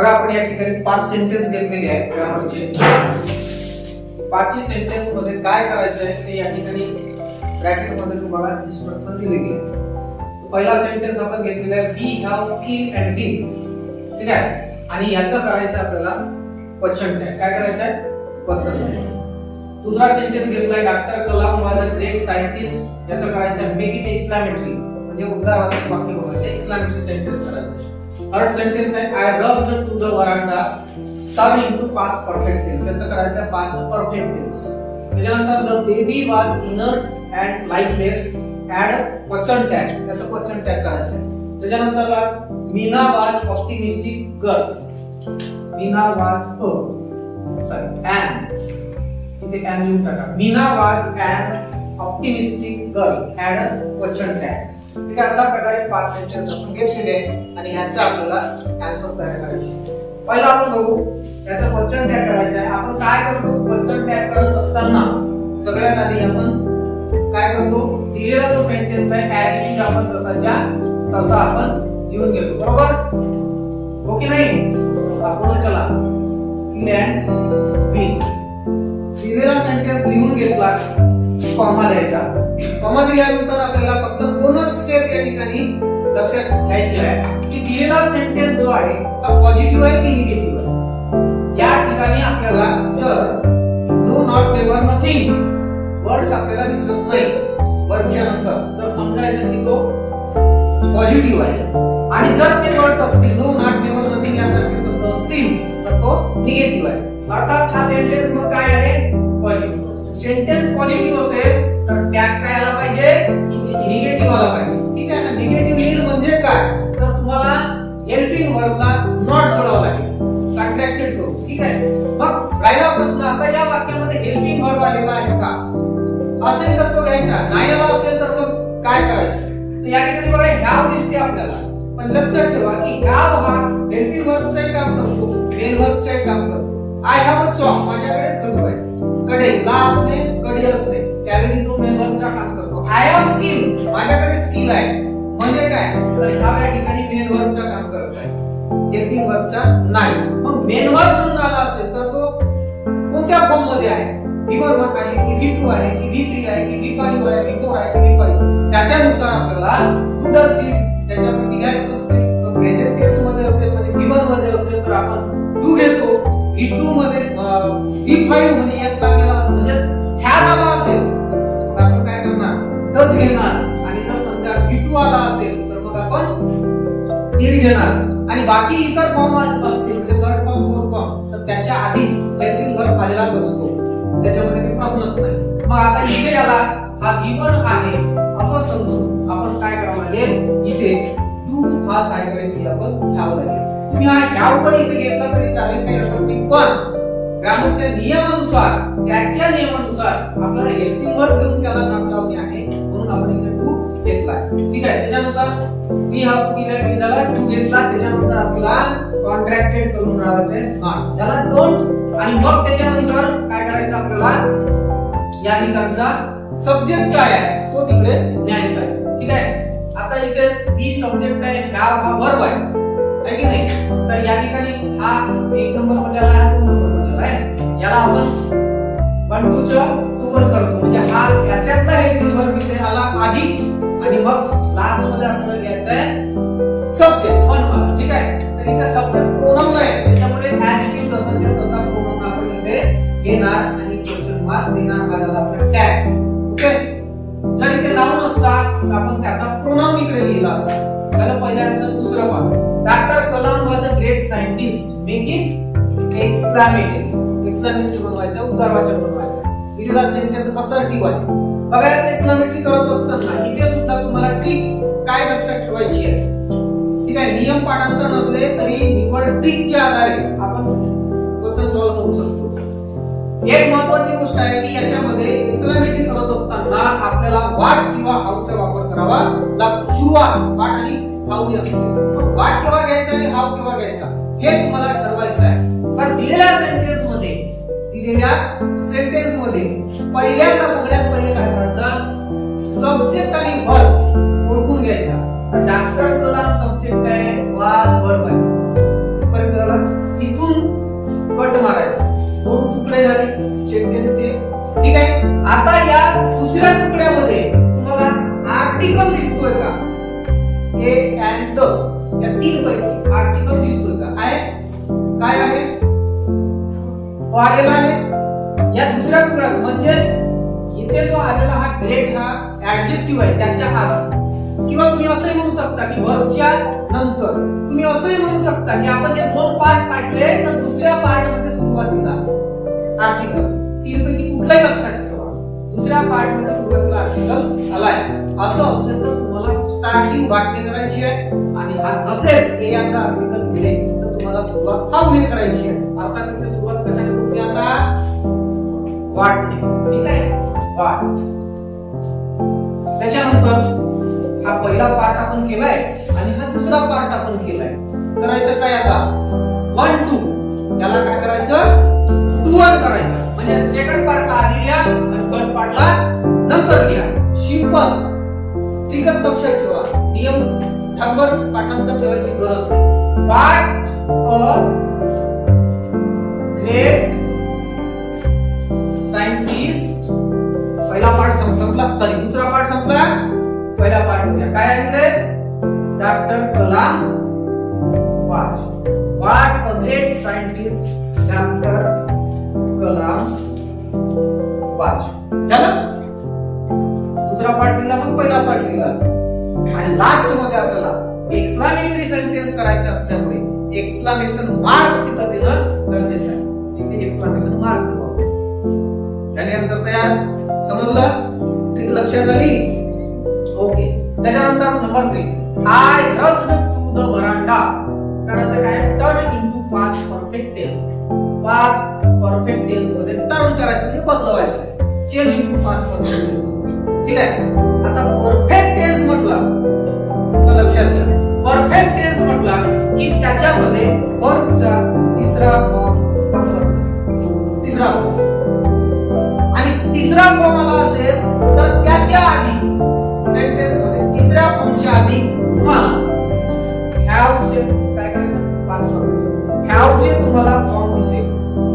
बघा आपण या ठिकाणी 5 सेंटेन्स घेतलेले आहेत ग्रामरचे. 5 सेंटेन्स मध्ये काय करायचं आहे ते या ठिकाणी ब्रॅकेट मध्ये तुम्हाला इन्स्ट्रक्शन दिलेली आहे. पहिला सेंटेन्स आपण घेतलेला आहे we have skill and will. ठीक आहे, आणि याचं करायचं आपल्याला क्वेश्चन टॅग. काय करायचं आहे? Question tag. दुसरा सेंटेन्स घेतलाय doctor Kalam was a great scientist. याचं करायचं आहे मेक इट एक्सक्लेमेटरी, म्हणजे उद्गारवाचक वाक्य बनवायचे, एक्सक्लेमेटरी सेंटेन्स करायचं. थर्ड सेंटेन्स आहे I rushed to the veranda turn into past perfect tense. याचं करायचं आहे पास्ट परफेक्ट टेन्स. त्याच्यानंतर the baby was inert and lifeless add question tag. त्याचं क्वेश्चन टॅग करायचं आहे. त्याच्यानंतर Meena was optimistic girl. Meena was इथे ॲन लिहून टाका. Meena was an optimistic girl add question tag. ठीक आहे, अशा प्रकारे 5 सेंटेन्स आपण घेतलेले आहेत आणि ह्याचं आपल्याला आन्सर तयार करायचे. पहिला आपण बघू याचा क्वेश्चन टॅग करायचा आहे. आपण काय करतो? क्वेश्चन टॅग करत असताना सगळ्यात आधी आपण काय करतो? दिलेला जो सेंटेन्स आहे ॲज इट इज आपण जसाच्या तसा आपण लिहून घेतो. बरोबर हो की नाही? आपण चला स्किल अँड विल दिलेला सेंटेन्स लिहून घेतला, कॉमा द्यायचा. कॉमा दिल्यानंतर आपल्याला फक्त दोनच स्टेप या ठिकाणी लक्षात घ्यायची आहे की दिलेला सेंटेन्स जो आहे तो पॉझिटिव्ह आहे की निगेटिव्ह आहे. या ठिकाणी आपल्याला जर no not never nothing words आपल्याला दिसत नाही वर्डच्या नंतर, तर समजायचं की तो पॉझिटिव्ह आहे. आणि जर ते वर्ड्स असतील नो नॉट नेव्हर नथिंग यासारखे शब्द असतील तर तो निगेटिव्ह आहे. अर्थात हा सेंटेन्स मग काय आहे? पॉझिटिव्ह. सेंटेन्स पॉझिटिव्ह असेल तर टॅग काय आला पाहिजे? निगेटिव्ह आला पाहिजे. ठीक आहे ना? निगेटिव्ह येईल म्हणजे काय? तर तुम्हाला हेल्पिंग वर्बला नॉट जोडावा लागेल, कॉन्ट्रॅक्टेड करू. ठीक आहे, मग राहिला प्रश्न आता या वाक्यामध्ये हेल्पिंग वर्ब आलेला आहे का? असेल तर तो घ्यायचा, नाही आला असेल तर मग काय करायचं? तर या ठिकाणी बघा हॅव दिसते आपल्याला, पण लक्षात ठेवा की हॅव हा हेल्पिंग वर्बचं काम करतो, मेन वर्बचं काम करतो. आय हॅव अ चॉक, माझ्याकडे खडू आहे. कडे ला असते, कडी असते, त्यावेळी तो मेन वर्बचा काम करतो. आय हॅव स्किल, माझ्याकडे स्किल आहे म्हणजे काय? तर हा या ठिकाणी मेन वर्बचा काम करत आहे, हेल्पिंग वर्बचा नाही. मग मेन वर्ब म्हणून आला असेल तर तो कोणत्या फॉर्म मध्ये आहे? V1 आहे की V2 आहे की V3 आहे की V5 आहे, V4 आहे की V5, त्याच्यानुसार आपल्याला who does it त्याच्यामध्ये घ्यायचं असते. प्रेझेंट टेन्स मध्ये असेल म्हणजे V1 मध्ये असेल तर आपण डू घेतो. V2 मध्ये V5 मध्ये एस लागलेला असेल म्हणजे ह्या आला असेल मग आपण काय करणार? डज घेणार. आणि जर समजा V2 आला असेल तर मग आपण did घेणार. आणि बाकी इतर फॉर्म असतील म्हणजे थर्ड फॉर्म, फोर्थ फॉर्म, तर त्याच्या आधी हेल्पिंग वर्ब आलेलाच असतो, त्याच्यामध्ये काही प्रश्नच नाही. मग आता इथे याला हा V1 आहे असं समजून आपण काय करावं लागेल? इथे डू हा सायकल आपण घ्यावं लागेल. तुम्ही हा हॅव पण इथे घेतला तरी चालेल, काही हरकत नाही. पण ग्रामरच्या नियमानुसार, त्याच्या नियमानुसार आपल्याला हेल्पिंग वर्ब घेऊन त्याला नाम लावणे आहे, म्हणून आपण इथे डू घेतलाय. ठीक आहे, त्याच्यानंतर we have skill and will झाला, डू घेतला. त्याच्यानंतर आपल्याला कॉन्ट्रॅक्टेड करून राहायचं आहे नॉट, त्याला डोंट. आणि मग त्याच्यानंतर काय करायचं आपल्याला? या ठिकाणचा सब्जेक्ट काय आहे तो तिकडे न्यायचा आहे. ठीक आहे, आता इथे बी सब्जेक्ट आहे, हॅव हा वर्ब आहे की नाही? तर या ठिकाणी हा 1 नंबर मध्ये आला, हा 2 नंबर मध्ये आला आहे. याला आपण 1 2 च्या 2 वर करतो म्हणजे हा याच्यातला हेल्पिंग वर्ब इथे आला आधी आणि मग लास्ट मध्ये आपल्याला घ्यायचा आहे सब्जेक्ट 1 वाला. ठीक आहे, तर इथे सब्जेक्ट प्रोनाउन आहे, त्याच्यामुळे ॲज इट इज तसा प्रोनाउन आपण इथे घेणार आणि क्वेश्चन मार्क देणार. हा आपला टॅग. ओके, जर इथे नाउन असता तर आपण त्याचा प्रोनाउन इकडे लिहिला असता. त्याला पहिल्याचं दुसरं part doctor Kalam was a great scientist make it exclamatory. Exclamatory बनवायचं, उद्गारवाचक बनवायचं. दिलेला सेंटेन्स असर्टिव्ह आहे. बघा याचं एक्सक्लेमेटरी करत असताना इथे सुद्धा तुम्हाला ट्रिक काय लक्षात ठेवायची आहे. ठीक आहे, नियम पाठांतर नसले तरी निवड ट्रिकच्या आधारे आपण क्वेश्चन सॉल्व्ह करू शकतो. एक महत्त्वाची गोष्ट आहे की याच्यामध्ये एक्सक्लेमेटरी करत असताना आपल्याला व्हाट किंवा हाऊचा वापर करावा लागतो. सुरुवात व्हाट आणि हाऊ असते. मग व्हाट केव्हा घ्यायचा आणि हाऊ केव्हा घ्यायचा हे तुम्हाला ठरवायचं आहे. तर दिलेल्या सेंटेन्स मध्ये पहिल्यांदा सगळ्यात पहिले काय करायचं? सब्जेक्ट आणि वर्ब ओळखून घ्यायचा. तर डॉक्टर कलाम सब्जेक्ट आहे, वाज वर्ब आहे. परत इथून कट मारायचा, 2 तुकडे झाले, सेंटेन्स सेम. ठीक आहे. आता या दुसऱ्या तुकड्यामध्ये तुम्हाला आर्टिकल दिसतोय का? ए अँड द, या 3 पैकी आर्टिकल दिसतोय का? आहे. काय आहे? आलेला आहे. या दुसऱ्या तुकड्यात म्हणजेच इथे जो आलेला हा ग्रेट हा ऍडजेक्टिव्ह आहे त्याच्या आधी, किंवा तुम्ही असंही म्हणू शकता की व्हर्बच्या नंतर, तुम्ही असंही म्हणू शकता की आपण जे 2 पार्ट काढले तर दुसऱ्या पार्ट मध्ये सुरुवातीला आर्टिकल, 3 पैकी कुठलाही लक्षात ठेवा, दुसऱ्या पार्ट मध्ये सुरुवातीला आर्टिकल आलाय. असं असेल तर तुम्हाला स्टार्टिंग वाटणे करायची आहे, आणि हा नसेल ए अँड द आर्टिकल दिले तर तुम्हाला सुरुवात हाऊने करायची आहे. अर्थात इथे सुरुवात कशाने होते? आता वाटणे. ठीक आहे. वाट. त्याच्यानंतर हा पहिला पार्ट आपण केलाय आणि हा दुसरा पार्ट आपण केलाय. करायचं काय आता? 1 2. याला काय करायचं? 2 1 करायचं. म्हणजे सेकंड पार्टला आधी लिहा आणि फर्स्ट पार्टला नंतर लिहा. सिंपल. ट्रिकच लक्षात ठेवा. नियम ठामवर पाठांतर ठेवायची गरज नाही. Part a great scientist. पहिला पार्ट संपला, सॉरी दुसरा पार्ट संपला, पहिला पार्ट होता. काय आहे? डॉक्टर कलाम वाज. What a great scientist doctor Kalam वाज. झालं. दुसरा पार्ट लिहिला, मग पहिला पार्ट लिहिला, आणि लास्ट मध्ये आपल्याला एक्सक्लामेटरी सेंटेन्स करायचे असल्यामुळे एक्सक्लामेशन मार्क तिथं देणं गरजेचं आहे. तिथे एक्सक्लामेशन मार्क देऊ. झाली आन्सर तयार? समजलं? ट्रिक लक्षात आली? ओके. त्याच्यानंतर number 3, I rushed to the veranda. करायचं काय? Turn into past perfect tense. Past perfect tense मध्ये टर्न करायचं म्हणजे बदलवायचं. Change into past perfect tense. ठीक आहे. आता परफेक्ट टेन्स म्हटला तर लक्षात घ्या, परफेक्ट टेन्स म्हटला की त्याच्यामध्ये वर्बचा तिसरा फॉर्म कंपल्सरी. तिसरा फॉर्म. आणि तिसरा फॉर्म आला असेल तर त्याच्या आधी सेंटेन्स मध्ये तिसऱ्या फॉर्मच्या आधी तुम्हाला हॅव चे काय करायचं? Past perfect. हॅव चे तुम्हाला फॉर्म दिसेल.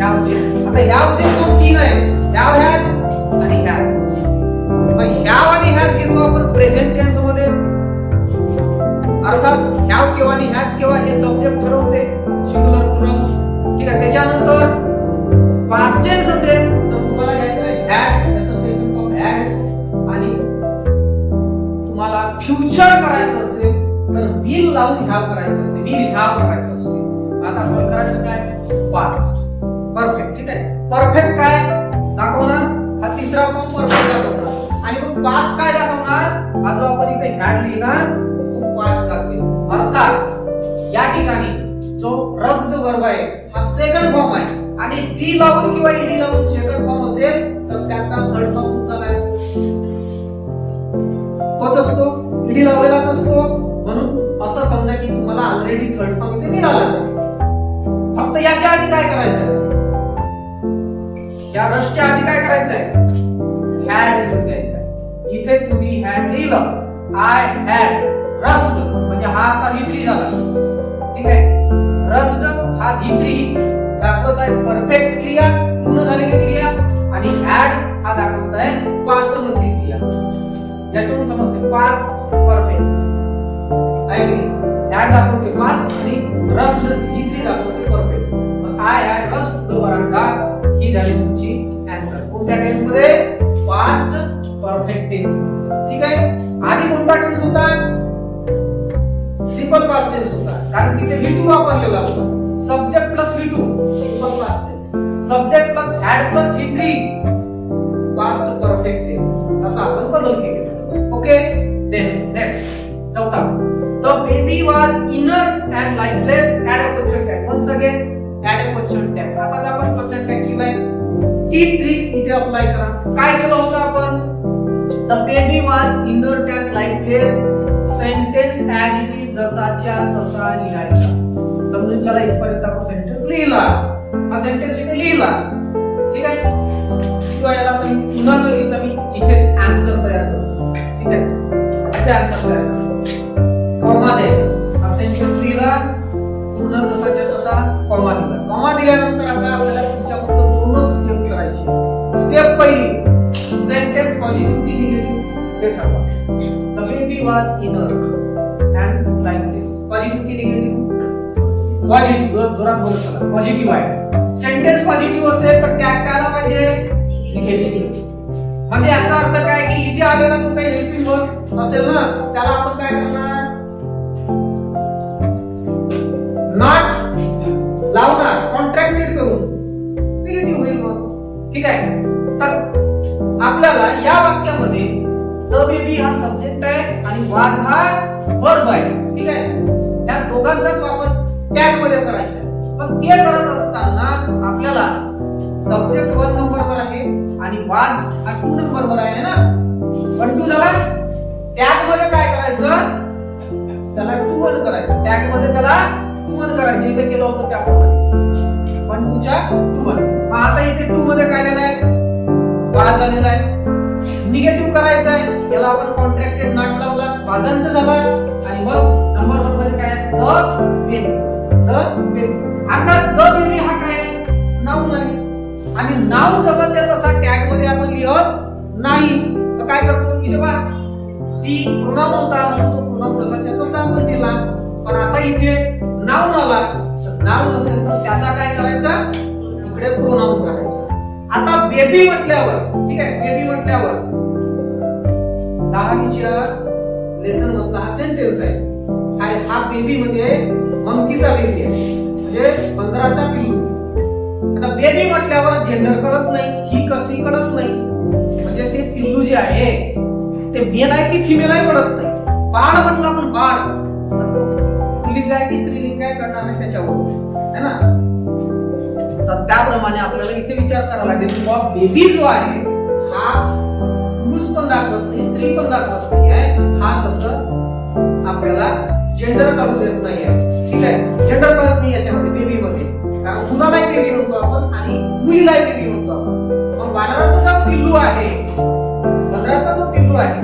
हॅव चे. आता हॅव चे फॉर्म 3 आहे. हॅव, हॅज आणि हॅव. मग हॅव आणि हॅज घेतो आपण प्रेझेंट टेन्स मध्ये. अर्थात हॅव केव्हा आणि हॅज केव्हा हे सब्जेक्ट ठरवते, सिंगुलर प्लुरल. ठीक आहे. त्याच्यानंतर पास्ट टेन्स असेल तर तुम्हाला घ्यायचं आहे हॅड, त्याचा सेकंड फॉर्म हॅड. आणि तुम्हाला फ्युचर करायचं असेल तर विल लावून हॅव करायचं असते, विल हॅव करायचं असते. आता आपण करायचं काय? Past perfect. ठीक आहे. परफेक्ट काय दाखवणार? हा तिसरा फॉर्म परफेक्ट दाखवणार. आणि मग पास्ट काय दाखवणार? हा जो आपण इथे हॅड लिहिणार तो पास्ट दाखवेल. अर्थात या ठिकाणी जो रस्ड वर्ब आहे हा सेकंड फॉर्म आहे, आणि डी लावून किंवा ईडी लावून सेकंड फॉर्म असेल तर त्याचा थर्ड फॉर्म सुद्धा काय तोच असतो, ईडी लावलेलाच असतो. म्हणून असं समजा की तुम्हाला ऑलरेडी थर्ड फॉर्म इथे मिळालाच आहे. फक्त याच्या आधी काय करायचंय? या रसच्या आधी काय करायचंय? हॅड लिहून घ्यायचंय. इथे तुम्ही हॅड लिहिलं, आय हॅड रस्ड, म्हणजे हा आता V3 झाला. ठीक आहे. रस्ड हा V3 दाखवत आहे परफेक्ट क्रिया, पूर्ण झालेली क्रिया, आणि हॅड हा दाखवत आहे पास्ट मधली क्रिया. याच्यावरून समजते पास्ट परफेक्ट आहे की हॅड दाखवते पास्ट आणि रस्ड V3 दाखवते परफेक्ट. मग I had rushed the veranda ही झाली तुमची आन्सर. कोणत्या टेन्स मध्ये? Past perfect tense. ठीक आहे. आधी कोणता टेन्स होता? सिंपल पास्ट टेन्स होता, कारण तिथे V2 वापरलेला होता. Subject plus V2 simple past tense, subject plus had plus V3 past perfect tense. असा आपण बदल केले. ओके. देन नेक्स्ट चौथा, the baby was inert and lifeless add a question tag. Once again add a question tag. आता आपण question tag केलाय, ती trick इथे अप्लाय करा. काय केलं होतं आपण? The baby was inert and lifeless sentence as it is, जसाच्या तसा लिहायचा. समजून चला इथपर्यंत आपण सेंटेन्स लिहिला, हा सेंटेन्स इथे लिहिला. ठीक आहे. किंवा याला मी पुन्हा न लिहिता मी इथेच आन्सर तयार करतो. ठीक आहे. इथे आन्सर तयार करा, कॉमा द्यायचा. हा सेंटेन्स लिहिला, पुन्हा जसाच्या तसा कॉमा दिला. कॉमा दिल्यानंतर आता आपल्याला पुढच्या फक्त दोनच स्टेप करायचे. स्टेप पहिली, सेंटेन्स पॉझिटिव्ह की निगेटिव्ह ते ठरवा. The baby was inert and like this. Positive की निगेटिव्ह? पॉझिटिव्ह. जोरात बोलत चला. पॉझिटिव्ह आहे. सेंटेन्स पॉझिटिव्ह असेल तर टॅग काय आला पाहिजे? निगेटिव्ह. म्हणजे याचा अर्थ काय की इथे आलेला जो काही हेल्पिंग वर्ब असेल ना त्याला आपण काय करणार? नॉट लावणार, कॉन्ट्रॅक्टेड करून निगेटिव्ह होईल मग. ठीक आहे. तर आपल्याला या वाक्यामध्ये द बेबी हा सब्जेक्ट आहे आणि वाज हा वर्ब आहे. ठीक आहे. या दोघांचाच वापर टॅग मध्ये करायचा आहे. पण ते करत असताना आपल्याला सब्जेक्ट 1 नंबरवर आहे आणि वाज हा 2 नंबरवर आहे ना. 1 2 झाला. टॅग मध्ये काय करायचं? त्याला 2 1 करायचं. टॅग मध्ये त्याला 2 1 करायचं. इथे केलं होतं त्याप्रमाणे 1 2 च्या 2 1. आता इथे 2 मध्ये काय लिहिलं आहे? वाज आलेला आहे. निगेटिव्ह करायचं आहे. याला आपण कॉन्ट्रॅक्टेड नॉट लावला, वाजंट झाला आणि मग नंबर 1 मध्ये काय आहे? The baby. The baby. आता द बेबी हा काय आहे? नाउन आहे आणि नाउन जसा त्या तसा टॅग मध्ये आपण लिहत नाही. तर काय करतो? इथे बघा ती प्रोनाउन होता म्हणून तो प्रोनाउन जसाच्या तसा आपण लिहिला. पण आता इथे नाउन आला तर नाउन असेल तर त्याचा काय करायचा? इकडे प्रोनाउन करायचा. आता बेबी म्हटल्यावर, ठीक आहे, बेबी म्हटल्यावर 10वीच्या लेसन मधला हा सेंटेन्स आहे. हा बेबी म्हणजे मंकीचा बेबी आहे, म्हणजे 15चा पिल्लू. आता बेबी म्हटल्यावर जेंडर कळत नाही, ही कशी कळत नाही, म्हणजे ते पिल्लू जे आहे ते मेल आहे की फिमेल आहे कळत नाही. बाळ म्हटलं आपण बाळ, पुल्लिंग आहे की स्त्रीलिंग आहे कळणार नाही त्याच्यावर, है ना. तर त्याप्रमाणे आपल्याला इथे विचार करावा लागेल की बाबा बेबी जो आहे हा पुरुष पण दाखवत नाही, स्त्री पण दाखवत नाही आहे. हा शब्द आपल्याला जेंडर कळू देत नाही आहे. ठीक आहे, जेंडर कळत नाही याच्यामध्ये बेबी मध्ये, कारण मुलालाही बेबी म्हणतो आपण आणि मुलीलाही बेबी म्हणतो आपण. मग वानराचा जो पिल्लू आहे, बंदराचा जो पिल्लू आहे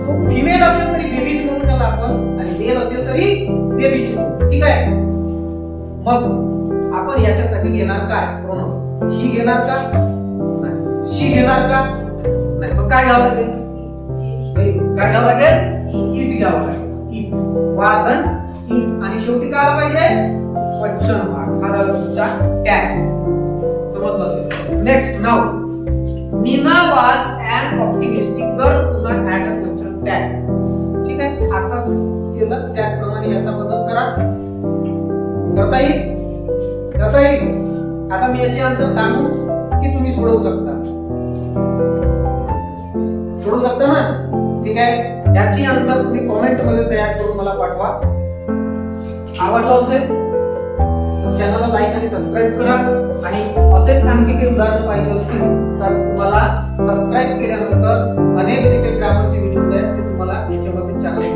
तो फिमेल असेल तरी बेबीज म्हणून त्याला आपण आणि मेल असेल तरी बेबीज म्हणून. ठीक आहे. मग आपण याच्यासाठी घेणार काय? प्रोनाउन. ही घेणार का? नाही. शी घेणार का? नाही. मग काय घ्यावं लागेल? काय घ्यावं लागेल? इट घ्यावं लागेल. इट, वाजंट, इट आणि शेवटी काय आला पाहिजे? Question mark. हा झाला तुमचा टॅग. समजलं असेल. नेक्स्ट, नाउ मीना वाज ॲन ऑप्टिमिस्टिक गर्ल. पुन्हा ऍड अ क्वेश्चन टॅग. ठीक आहे. आताच केलं त्याचप्रमाणे याचा बदल करा. करता येईल? करता येईल. आता मी याची आन्सर सांगू की तुम्ही सोडवू शकता? सोडवू शकता ना? ठीक आहे. याची आन्सर तुम्ही कमेंट मध्ये तयार करून मला पाठवा. आवडलं असेल तर चॅनलला लाईक आणि सबस्क्राईब करा. आणि असेच आणखी काही उदाहरणं पाहिजे असतील तर तुम्हाला सबस्क्राईब केल्यानंतर अनेक जे काही ग्रामरचे व्हिडिओज आहेत ते तुम्हाला याच्यामध्ये चांगले